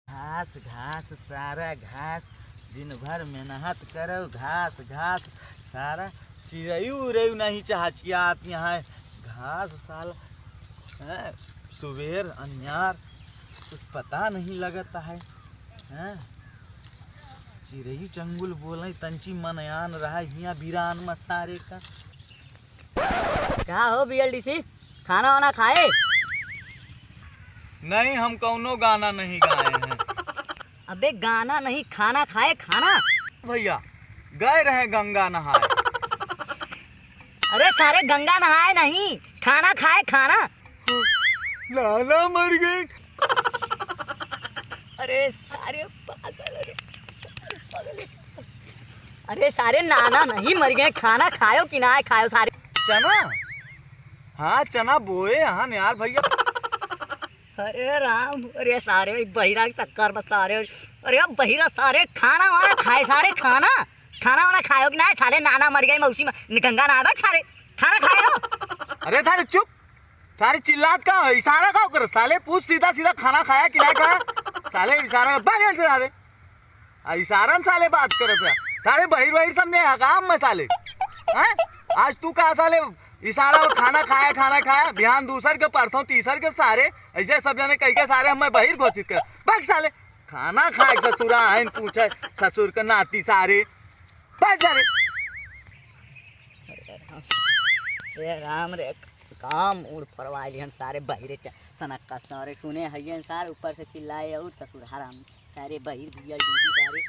घास घास सारा घास, दिन भर मेहनत करो घास घास सारा। चिड़ई उड़ई नहीं चहचहाती यहाँ घास साल है। सुबेर अन्यार कुछ पता नहीं लगता है। चिड़ई चंगुल बोले तंची मनयान रहा हिया बिरान मसारे का। क्या हो बीएलडीसी, खाना वाना खाए? नहीं, हम कौनो गाना नहीं गाए हैं। अबे गाना नहीं, खाना खाए। खाना भैया गए रहे गंगा नहाए। अरे सारे गंगा नहाए नहीं, खाना खाए। खाना लाला मर गए। अरे सारे पागल, अरे सारे नाना नहीं मर गए। खाना खायो कि ना खायो सारे? चना, हाँ चना बोए यहाँ यार भैया। अरे राम, अरे सारे बहिरा के चक्कर बस सारे। अरे अब बहिरा सारे खाना वाना खाए। सारे खाना वाना खायो कि ना? साले नाना मर गए, मौसी गंगा नहा सारे खाना खाए। अरे थारे चुप, सारे चिल्लात का इशारा का कर साले। पूछ सीधा सीधा खाना खाया कि नहीं खाया। साले इशारा बगल से सारे इशारा साले बात करत है। सारे बहिर वहिर सब ने हकाम में साले हैं। आज तू कहा साले इशारा में खाना खाया बिहान दूसर के परसों तीसर के सारे ऐसे सब जने कह के सारे हमें बहिर घोषित कर। बस साले खाना खाए ससुरा है पूछे ससुर के नाती सारे बस सारे। अरे राम रे, काम उड़ फरवा लिहन सारे बहिरे सनक का सारे सुने हयन सारे ऊपर से चिल्लाए और ससुर हराम सारे बहिर बीएलडीसी सारे।